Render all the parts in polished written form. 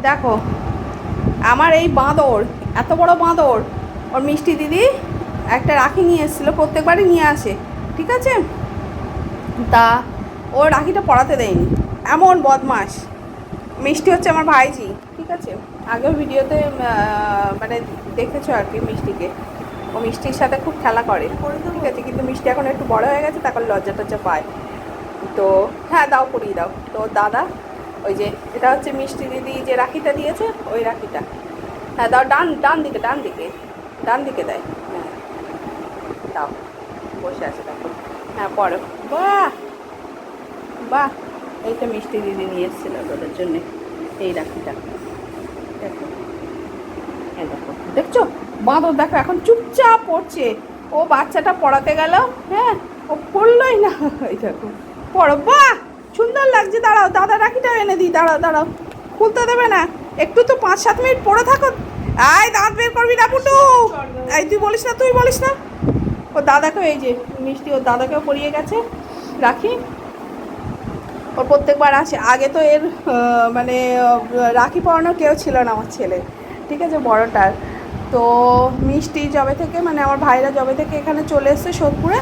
দেখো আমার এই বাঁদর, এত বড় বাঁদর, ওর মিষ্টি দিদি একটা রাখি নিয়ে এসেছিলো, প্রত্যেকবারই নিয়ে আসে, ঠিক আছে। তা ও রাখিটা পরাতে দেয়নি, এমন বদমাস। মিষ্টি হচ্ছে আমার ভাইজি, ঠিক আছে। আগেও ভিডিওতে মানে দেখেছো আর কি মিষ্টিকে, ও মিষ্টির সাথে খুব খেলা করে, ঠিক আছে। কিন্তু মিষ্টি এখন একটু বড় হয়ে গেছে, তারপর লজ্জা টজ্জা পায়। তো হ্যাঁ দাও, পরিয়ে দাও। তো দাদা ওই যে এটা হচ্ছে মিষ্টি দিদি যে রাখিটা দিয়েছে, ওই রাখিটা। হ্যাঁ দাও, ডান ডান দিকে, ডান দিকে, ডান দিকে দেয়। হ্যাঁ দাও, বসে আছে দেখো। হ্যাঁ পড়ো। বাহ বাহ, এইটা মিষ্টি দিদি নিয়ে এসেছিল তোদের জন্যে, এই রাখিটা। দেখো, হ্যাঁ দেখো, দেখছো বাঁদর দেখো এখন চুপচাপ পড়ছে। ও বাচ্চাটা পড়াতে গেল, হ্যাঁ ও পড়লোই না। এই দেখো পড়ো। বাহ সুন্দর লাগছে। দাঁড়াও, দাদা রাখিটাও এনে দিই। দাঁড়াও দাঁড়াও, খুলতে দেবে না, একটু তো 5-7 মিনিট পড়ে থাকো। আয় দাঁত বের করবি না পুটু। এই তুই বলিস না, তুই বলিস না। ও দাদাকেও, এই যে মিষ্টি ওর দাদাকেও পরিয়ে গেছে রাখি। ওর প্রত্যেকবার আসে। আগে তো এর মানে রাখি পরানো কেউ ছিল না আমার ছেলে, ঠিক আছে, বড়টার। তো মিষ্টি যবে থেকে, মানে আমার ভাইরা যবে থেকে এখানে চলে এসছে সোদপুরে,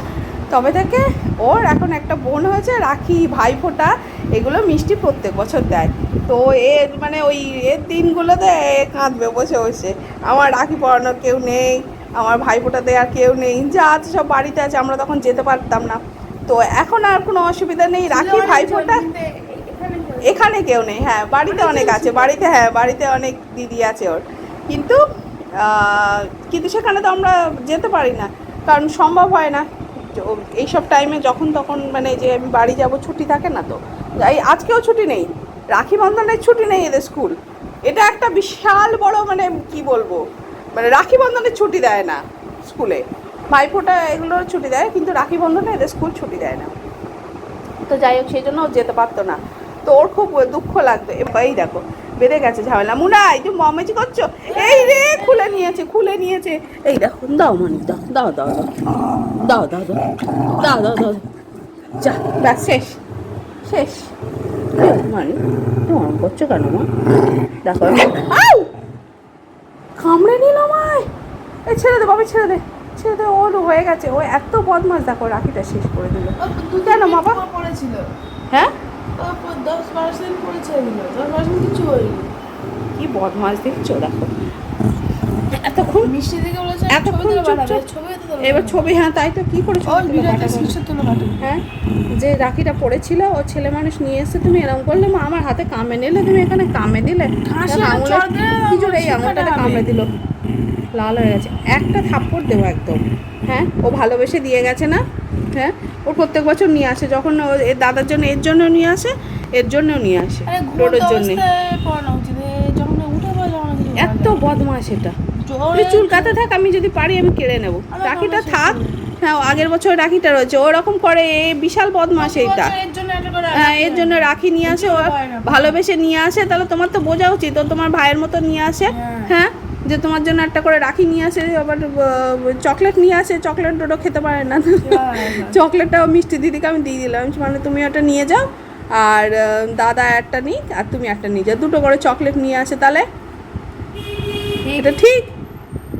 তবে থেকে ওর এখন একটা বোন হয়েছে। রাখি, ভাইফোঁটা, এগুলো মিষ্টি প্রত্যেক বছর দেয়। তো এর মানে ওই এর দিনগুলোতে কাঁদবে বসে বসে, আমার রাখি পরানোর কেউ নেই, আমার ভাইফোঁটা দেওয়ার কেউ নেই, যা আছে সব বাড়িতে আছে, আমরা তখন যেতে পারতাম না। তো এখন আর কোনো অসুবিধা নেই, রাখি ভাইফোঁটা এখানে কেউ নেই। হ্যাঁ বাড়িতে অনেক আছে, বাড়িতে, হ্যাঁ বাড়িতে অনেক দিদি আছে ওর, কিন্তু কিন্তু সেখানে তো আমরা যেতে পারি না, কারণ সম্ভব হয় না এইসব টাইমে, যখন তখন মানে যে আমি বাড়ি যাব, ছুটি থাকে না। তো এই আজকেও ছুটি নেই, রাখি বন্ধনের ছুটি নেই এদের স্কুল। এটা একটা বিশাল বড়, মানে কি বলবো, মানে রাখি বন্ধনের ছুটি দেয় না স্কুলে, ভাইফোঁটা এগুলোর ছুটি দেয়, কিন্তু রাখি বন্ধনে এদের স্কুল ছুটি দেয় না। তো যাই হোক, সেই জন্য ও যেতে পারতো না। তো ওর খুব দুঃখ লাগতো। এই দেখো বেঁধে গেছে ঝামেলা। মুনাই তুমি মমেজি করছো, এই রে খুলে নিয়েছে, খুলে নিয়েছে। এই দেখো, দাও মানিক, দাও দাও দাও দাও দাও দাও দাও দাও দাও, যা ব্যাস, শেষ শেষ। মানিক তুমি মরম করছো কেন মা? দেখো কামড়ে নিল আমায়। এই ছেড়ে দে বাবা, ছেড়ে দে, ছেড়ে দে, ওর হয়ে গেছে। ও এত বদমাস, দেখো রাখিটা শেষ করে দিল। কেন বাবা পড়েছিল? হ্যাঁ 10% পড়েছিল, 10% কিছু হয়নি। কি বদমাস দেখছো, দেখো এতক্ষণ মিষ্টি দিকে বলেছে এতক্ষণ এবার ছবি, হ্যাঁ তাই তো, কি করে হ্যাঁ যে রাখিটা পড়েছিল, ও ছেলে মানুষ নিয়ে এসে তুমি এরকম করলে, মা আমার হাতে কামড়ে নিলে, তুমি এখানে কামড়ে দিলে, কি জোরে এই আঙুলটাতে কামড়ে দিল, লাল হয়ে গেছে। একটা থাপ্পড় দেবো একদম। হ্যাঁ ও ভালোবেসে দিয়ে গেছে না। হ্যাঁ ও প্রত্যেক বছর নিয়ে আসে, যখন ও এর দাদার জন্য, এর জন্য নিয়ে আসে, এর জন্যও নিয়ে আসে, রোডের জন্য। এত বদমাস এটা। চুল কাতে থাক, আমি যদি পারি আমি কেড়ে নেবো। রাখিটা থাক, হ্যাঁ আগের বছর রাখিটা রয়েছে, ওরকম করে এই বিশাল বদমাস এইটা। হ্যাঁ এর জন্য রাখি নিয়ে আসে, ও ভালোবেসে নিয়ে আসে। তাহলে তোমার তো বোঝা উচিত, ও তোমার ভাইয়ের মতো নিয়ে আসে। হ্যাঁ যে তোমার জন্য একটা করে রাখি নিয়ে আসে, আবার চকলেট নিয়ে আসে। চকলেট ডোডো খেতে পারে না, চকলেটটাও মিষ্টি দিদিকে আমি দিয়ে দিলাম, মানে তুমি ওটা নিয়ে যাও, আর দাদা একটা নিক, আর তুমি একটা নিয়ে যাও, দুটো করে চকলেট নিয়ে আসে। তাহলে এটা ঠিক?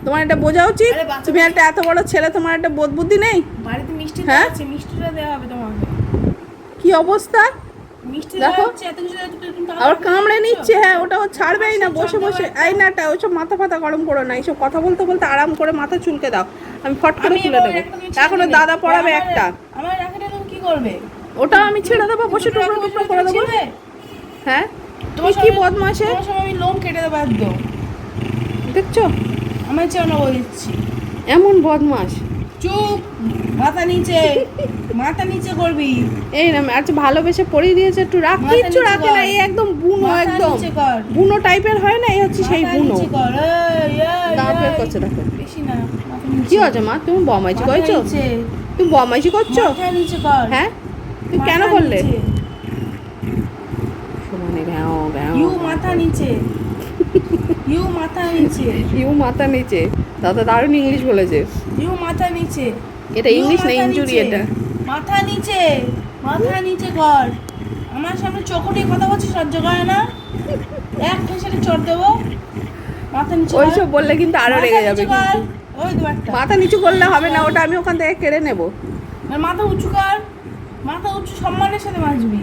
তোমার এটা বোঝা উচিত। তুমি একটা এত বড় ছেলে, তোমার একটা বোধ বুদ্ধি নেই? বাড়িতে মিষ্টি হ্যাঁ আছে, মিষ্টিটা দেওয়া হবে তোমাকে। কি অবস্থা মিষ্টি দেখো, হচ্ছে এত কিছু, আবার কামড়ে নিচ্ছে। হ্যাঁ ওটা ও ছাড়বেই না, বসে বসে। এই নাটা ওইসব মাথা ফাতা গরম করো না, এইসব কথা বলতে বলতে আরাম করে মাথা চুলকে দাও, আমি ফট করে তুলে দেবো। এখনো দাদা পড়াবে একটা। আমার রাখাটা তুমি কি করবে? ওটা আমি ছেড়ে দেবো, বসে টুকরো টুকরো করে দেবো। হ্যাঁ তুমি কি বদমাসে, আমি লোম কেটে দেবো একদম, দেখছো? আমার চেয়ে না বলছি, এমন বদমাস। চুপ, মাথা নিচে, মাথা নিচে করবি। এই না আচ্ছা, ভালোবেসে পরিয়ে দিয়েছে, একটু রাখ, কিচ্ছু রাখে না। এই একদম বুনো, একদম বুনো টাইপের হয় না, এই হচ্ছে সেই বুনো। দাঁত বের করছে দেখো। কি হয়েছে মা, তুমি বদমাইশি করছো? তুমি বদমাইশি করছো? হ্যাঁ তুমি কেন করলে? সমানে ভ্যাও ভ্যাও, ইউ মাথা নিচে, ইউ মাথা নিচে, ইউ মাথা নিচে। দাদা দারুণ ইংলিশ বলেছে। ইউ মাথা নিচে, এটা ইংলিশ না ইনজুরি, এটা মাথা নিচে, মাথা নিচে কর। আমার সামনে চোখটি কথা বলছিস সহ্য করে না, এক ঠেসে চড় দেবো মাথা নিচু কর। ওইসব বললে কিন্তু আরো মাথা রেগে যাবে নিচু কর। কিন্তু। ওই দু একটা মাথা নিচু করলে হবে না, ওটা আমি ওখান থেকে কেড়ে নেব। আর মাথা উঁচু কর, মাথা উঁচু সম্মানের সাথে মারবি।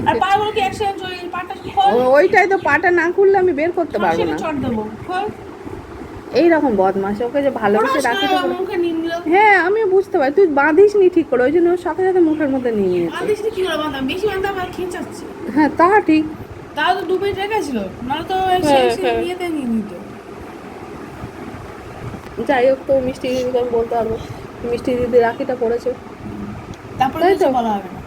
আর পাগুলো কি একসাথে চলে পাটা খোল, ওইটাই তো, পাটা না খুললে আমি বের করতে পারবো না। চড় দেবো খোল। এইরকম বদমাস, ওকে যে ভালোবেসে রাখি। মুখে নিয়ে নিল। হ্যাঁ আমিও বুঝতে পারি, তুই বাঁধিস নি ঠিক করে, ওই জন্য ওর সাথে সাথে মুখের মধ্যে নিয়ে নিয়েছে। বাঁধিস কি করে বাঁধা, বেশি বাঁধা আবার খেঁচাচ্ছে। হ্যাঁ তা ঠিক। তাও তো ডুবে রেখেছিল, নাহলে তো ইয়েতে নিয়ে নিত। যাই হোক, তো মিষ্টি দিদিকে আমি বলতে পারবো মিষ্টি দিদি রাখিটা পড়েছে, তারপরে তাই তো? কিছু বলা হবে না।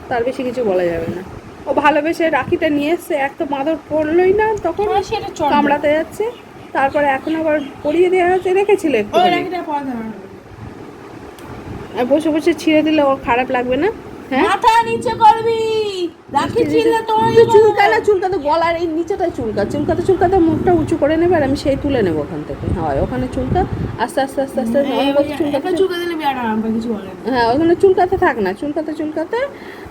তার বেশি কিছু বলা যাবে না। ও ভালোবেসে রাখিটা নিয়ে এসছে, এক তো মাদর পড়লোই না তখন, হ্যাঁ, সেটা চড় দেবো। কামড়াতে যাচ্ছে, তারপরে এখন আবার পরিয়ে দেওয়া হচ্ছে, রেখেছিল একটু। ওই রাখিটা পড়া যাবে না। বসে বসে ছিঁড়ে দিলে ওর খারাপ লাগবে না? হ্যাঁ মাথা নিচে করবি, রাখি ছিলে তোমার তুই চুলকালে চুলকাতে, গলার এই নিচেটাই চুলকাতে চুলকাতে মুখটা উঁচু করে নেবে, আর আমি সেই তুলে নেবো ওখান থেকে। হয় ওখানে চুলকা, আস্তে আস্তে আস্তে আস্তে চুলকাতে চুলকা দিলে বিয়ার আরাম পায়, কিছু বলে না। হ্যাঁ ওখানে চুলকাতে থাক না, চুলকাতে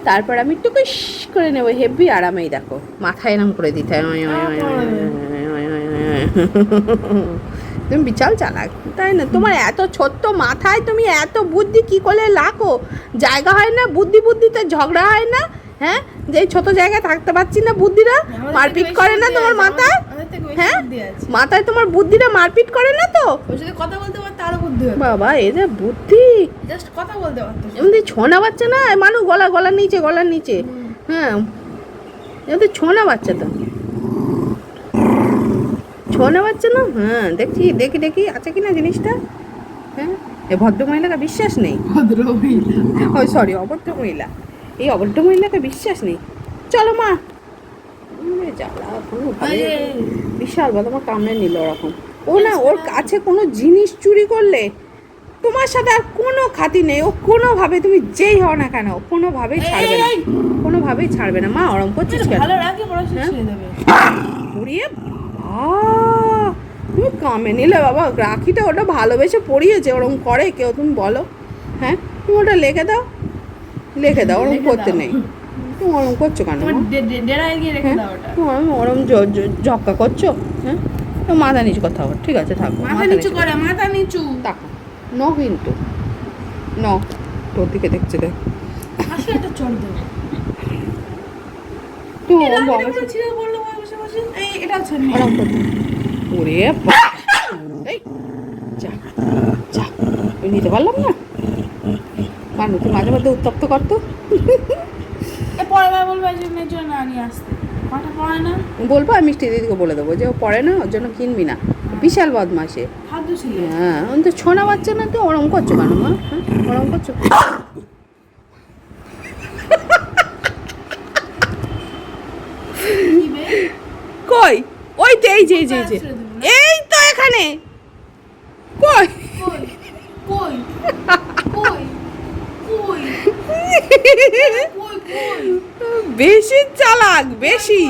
তারপর আমি একটু কুশ করে নেবো, হেভি আরামেই। দেখো মাথায় এরম করে দিতে হয়। তুমি বিশাল চালাক, তাই না? তোমার এত ছোট্ট মাথায় তুমি এত বুদ্ধি কি করে লাখো? জায়গা হয় না, বুদ্ধিতে ঝগড়া হয় না? হ্যাঁ, যে ছোট জায়গায় থাকতে পারছি না, বুদ্ধিরা মারপিট করে না তোমার মাথায়? হ্যাঁ, মাথায় তোমার বুদ্ধিটা মারপিট করে না তো? ওর সাথে কথা বলতে পারতে আরো বুদ্ধি হতো। বাবা এই যে বুদ্ধি, জাস্ট কথা বলতে পারতো। এমনি ছোনা বাচ্চা না মানুষ, গলার নিচে। হ্যাঁ এমনি ছোনা বাচ্চা তো, ছোনা বাচ্চা না। হ্যাঁ দেখি আছে কিনা জিনিসটা। হ্যাঁ, এই ভদ্র মহিলাকে বিশ্বাস নেই। ভদ্র মহিলা, ওই সরি, অভদ্র মহিলা। এই অভদ্র মহিলাকে বিশ্বাস নেই। চলো মা। জ্বালা, বিশাল বড় আমার কামড়ে নিল ওরকম। ও না, ওর কাছে কোনো জিনিস চুরি করলে তোমার সাথে আর কোনো খাতি নেই। ও কোনোভাবে, তুমি যেই হও না কেন, কোনোভাবেই ছাড়বে না, কোনোভাবেই ছাড়বে না। মা ওরম করছিস কেন? ভালো রাখি পড়াশোনা ছেড়ে দেবে। পুড়িয়ে তুমি কামে নিলে বাবা, রাখিটা ওটা ভালোবেসে পড়িয়েছে, ওরকম করে কেউ? তুমি বলো। হ্যাঁ, তুমি ওটা লিখে দাও, ওরম করতে নেই। তুমি ওরম করছো কেন? ডেরায় গিয়ে রেখে দাও ওটা। তুমি ওরম ঝক্কা করছো? হ্যাঁ, তো মাথা নিচু কথা বল, ঠিক আছে থাকো। মাথা নিচু করে, মাথা নিচু তাকো ন, কিন্তু ন, তোর দিকে দেখছে দেখ। আসলে একটা চড় দেবে। তুই ছিঁড়ে পড়লো বসে বসে। এটা হচ্ছে ওরম করতে। ওরে এই যা আমি নিতে পারলাম না। মানুষ তো মাঝে মধ্যে উত্তপ্ত করতো। পরের বার বলবো একজনের জন্য না নিয়ে আসতে, পাটা পড়ে না। বলবো, আমি মিষ্টি দিদিকে বলে দেবো যে ও পড়ে না, ওর জন্য কিনবি না। বিশাল বদমাসে। খাদ্য ছিল। হ্যাঁ, আমি তো ছোনা বাচ্চা না তো, ওরম করছো কেন মা? হ্যাঁ, ওরম করছো কই? ওই তো এই যে এই তো এখানে। কই কই কই কই কই কই বেশি চালাক, বেশি।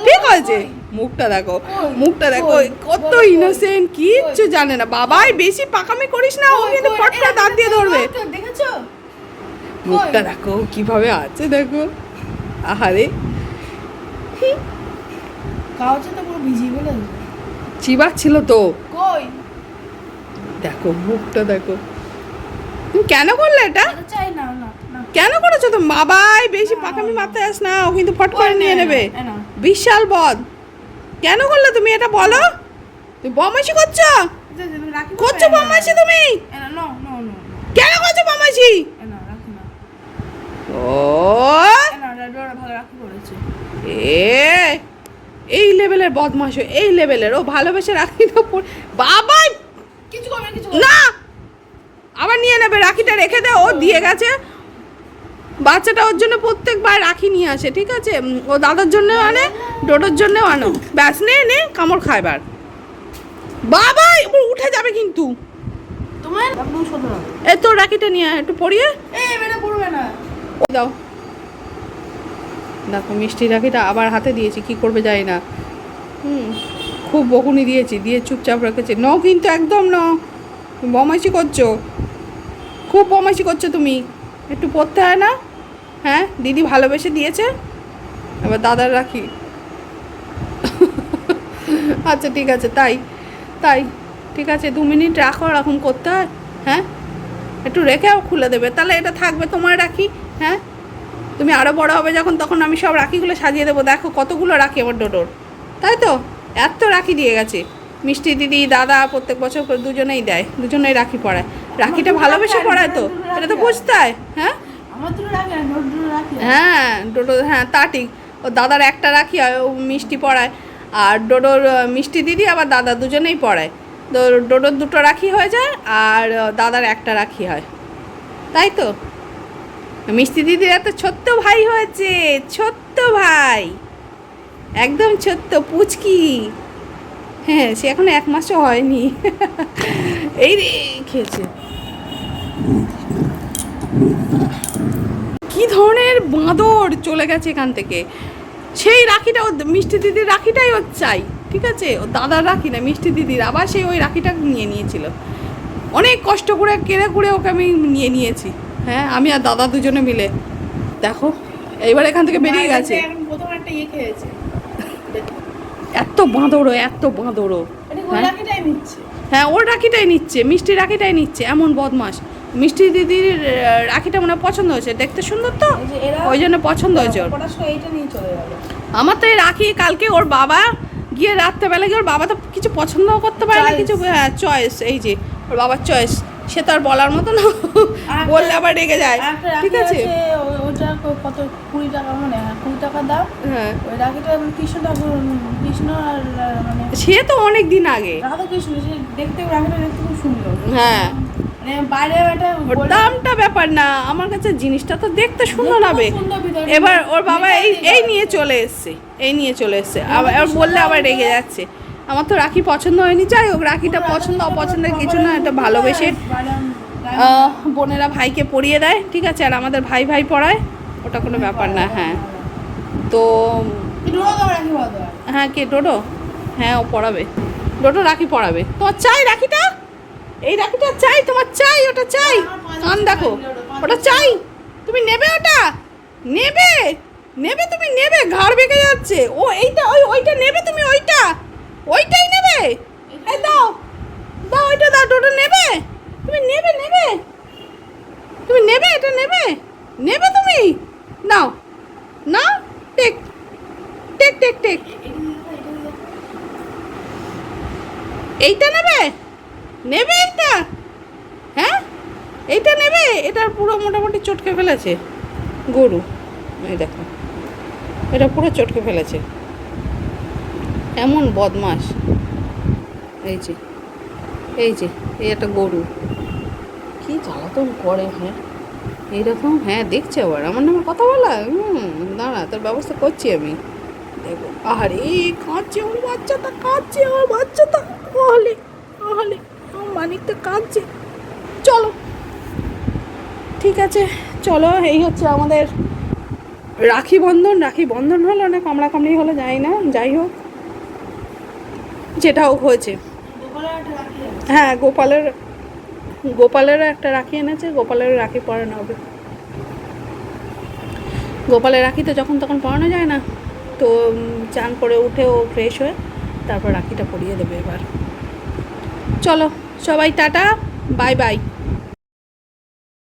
ঠিক আছে, মুখটা দেখো, কত ইনোসেন্ট, কিচ্ছু জানে না। বাবাই বেশি পাকামি করিস না, ও কিন্তু ফটকা দাঁত দিয়ে ধরবে। দেখেছো মুখটা দেখো কিভাবে আছে, দেখো। আহারে, কাউচে তো পুরো ভিজিয়ে বলে চিবাক ছিল তো। কই দেখো মুখটা দেখো। তুমি কেন করলে এটা? চাই না না না। কেন করেছো তো? বাবাই বেশি পাকামি মাথায় আস না, ও কিন্তু ফট করে নিয়ে নেবে। না। বিশাল বদ। কেন করলে তুমি এটা বলো? তুমি বদমাইশি করছো? বদমাইশি তুমি? না নো নো নো। কেন করছো বদমাইশি? না রাখি না। ও না ডোরা ভালো রাখি করেছে। এই লেভেলের বদমাশ, এই লেভেলের। ও ভালোবেসে রাখি তো বাবাই কিছু করবে না, আবার নিয়ে নেবে। রাখিটা রেখে দে, ও দিয়ে গেছে। বাচ্চাটা ওর জন্য প্রত্যেকবার রাখি নিয়ে আসে, ঠিক আছে? ও দাদার জন্যও আনে, ডোডোর জন্যও আনো। ব্যাস নে কামড় খাইবার। বাবা এবার উঠে যাবে কিন্তু। তোমার একদম সদর। এ তোর রাখিটা নিয়ে একটু পরিয়ে। মেরে পড়বে না। দাও, দেখো মিষ্টি রাখিটা আবার হাতে দিয়েছি, কি করবে জানি না। খুব বকুনি দিয়েছি, দিয়ে চুপচাপ রেখেছি। ন কিন্তু একদম ন, বদমাইশি করছো, খুব বদমাইশি করছো তুমি। একটু পড়তে হয় না? হ্যাঁ দিদি ভালোবেসে দিয়েছে, এবার দাদার রাখি। আচ্ছা ঠিক আছে, তাই তাই ঠিক আছে, 2 মিনিট রাখো, এরকম করতে হয়। হ্যাঁ একটু রেখেও খুলে দেবে, তাহলে এটা থাকবে তোমার রাখি। হ্যাঁ তুমি আরও বড় হবে যখন, তখন আমি সব রাখিগুলো সাজিয়ে দেবো। দেখো কতগুলো রাখি আমার ডোডোর, তাই তো এত রাখি দিয়ে গেছে। মিষ্টি দিদি দাদা প্রত্যেক বছর করে দুজনেই দেয়, দুজনেই রাখি পরায়। রাখিটা ভালোবেসে পরায় তো, এটা তো বুঝতে হয়। হ্যাঁ আমার দুটো রাখি আর ওর দুটো রাখি হয়। হ্যাঁ ডোডো, হ্যাঁ তা ঠিক। ও দাদার একটা রাখি হয়, ও মিষ্টি পড়ায়। আর ডোডোর মিষ্টি দিদি আবার দাদা দুজনেই পড়ায়। তো ডোডোর 2টো রাখি হয়ে যায়, আর দাদার একটা রাখি হয়, তাই তো। মিষ্টি দিদির এত ছোট্ট ভাই হয়েছে, ছোট্ট ভাই, একদম ছোট্ট পুচকি। হ্যাঁ সে এখন 1 মাসও হয়নি। এই রে খেয়েছে। কি ধরনের বাঁদর চলে গেছে এখান থেকে। সেই রাখিটা ও মিষ্টি দিদির রাখিটাই ওর চাই, ঠিক আছে, ও দাদার রাখি না, মিষ্টি দিদির। আবার সেই ওই রাখিটা নিয়ে নিয়েছিল, অনেক কষ্ট করে কেড়ে কুড়ে ওকে আমি নিয়ে নিয়েছি। হ্যাঁ আমি আর দাদা দুজনে মিলে। দেখো এইবার এখান থেকে বেরিয়ে গেছে। এখন প্রথম একটা খেয়েছে, এত বাঁদরো, এত বাঁদরো। এটা ওই রাখিটাই নিচ্ছে। হ্যাঁ ওর রাখিটাই নিচ্ছে, মিষ্টি রাখিটাই নিচ্ছে, এমন বদমাস। মিষ্টি দিদির রাখিটা মনে হয় পছন্দ হয়েছে, দেখতে সুন্দর তো, এই যে এরা ওই জন্য পছন্দ হয়েছে ওর। পটাশ করে এইটা নিয়ে চলে গেল। আমার তো এই রাখি কালকে ওর বাবা গিয়ে রাত্রেবেলা গিয়ে, ওর বাবা তো কিছু পছন্দও করতে পারে না, কিছু চয়েস, এই যে ওর বাবার চয়েস, সে তো আর বলার মতো না, বললে আবার রেগে যায়। ঠিক আছে ওটা কত 20 টাকা, মানে 20 টাকা দাম। হ্যাঁ ওই রাখিটা কৃষ্ণ ঠাকুর, কৃষ্ণ আর মানে সে তো অনেক দিন আগে। রাধা কৃষ্ণ, সে দেখতে রাখিটা দেখতে খুব সুন্দর। হ্যাঁ মানে বাইরে একটা ওর দামটা ব্যাপার না, আমার কাছে জিনিসটা তো দেখতে সুন্দর হবে। এবার ওর বাবা এই নিয়ে চলে এসছে, এই নিয়ে চলে এসছে, আবার বললে আবার রেগে যাচ্ছে। আমার তো রাখি পছন্দ হয়নি, যাই হোক রাখিটা পছন্দ অপছন্দের কিছু না, এটা ভালোবেসে বোনেরা ভাইকে পরিয়ে দেয়, ঠিক আছে, আর আমাদের ভাই ভাই পড়ায়, ওটা কোনো ব্যাপার না। হ্যাঁ তো হ্যাঁ কে ডোডো, হ্যাঁ ও পড়াবে, ডোডো রাখি পড়াবে। তোমার চাই রাখিটা, এই রাখিটা চাই তোমার, চাই ওটা চাই, কান দেখো ওটা চাই, তুমি নেবে ওটা, নেবে নেবে তুমি নেবে, ঘাড় বেঁকে যাচ্ছে। ও এইটা ওইটা নেবে তুমি, ওইটাই নেবে। এই দাও দাও, ওইটা দাও, ডোডো নেবে, তুমি নেবে নেবে, তুমি নেবে, এটা নেবে, নেবে তুমি, নাও নাও, টেক টেক টেক টেক, এইটা নেবে, নেবে এইটা, হ্যাঁ এইটা নেবে। এটা পুরো মোটামুটি চটকে ফেলেছে গরু, এই দেখো এটা পুরো চটকে ফেলেছে, এমন বদমাস। এই যে এই যে এই একটা গরু, কি জ্বালাতন করে। হ্যাঁ এইরকম, হ্যাঁ দেখছে আবার আমার নামে কথা বলা। দাঁড়া তোর ব্যবস্থা করছি আমি, দেখো। আরে কাঁদছে ওর বাচ্চাটা, কাঁদছে আমার বাচ্চাটা, আহলে আহলে আমার মানিকটা কাঁদছে। চলো ঠিক আছে, চলো, এই হচ্ছে আমাদের রাখি বন্ধন। রাখি বন্ধন হলো না কামড়াকামড়ি হলো, যাই না, যাই হোক যেটা হোক হয়েছে। হ্যাঁ গোপালেরও একটা রাখি এনেছে, গোপালেরও রাখি পরানো হবে। গোপালের রাখি তো যখন তখন পরানো যায় না, তো চান করে উঠেও ফ্রেশ হয়ে তারপর রাখিটা পরিয়ে দেবে এবার। চলো সবাই টাটা, বাই বাই।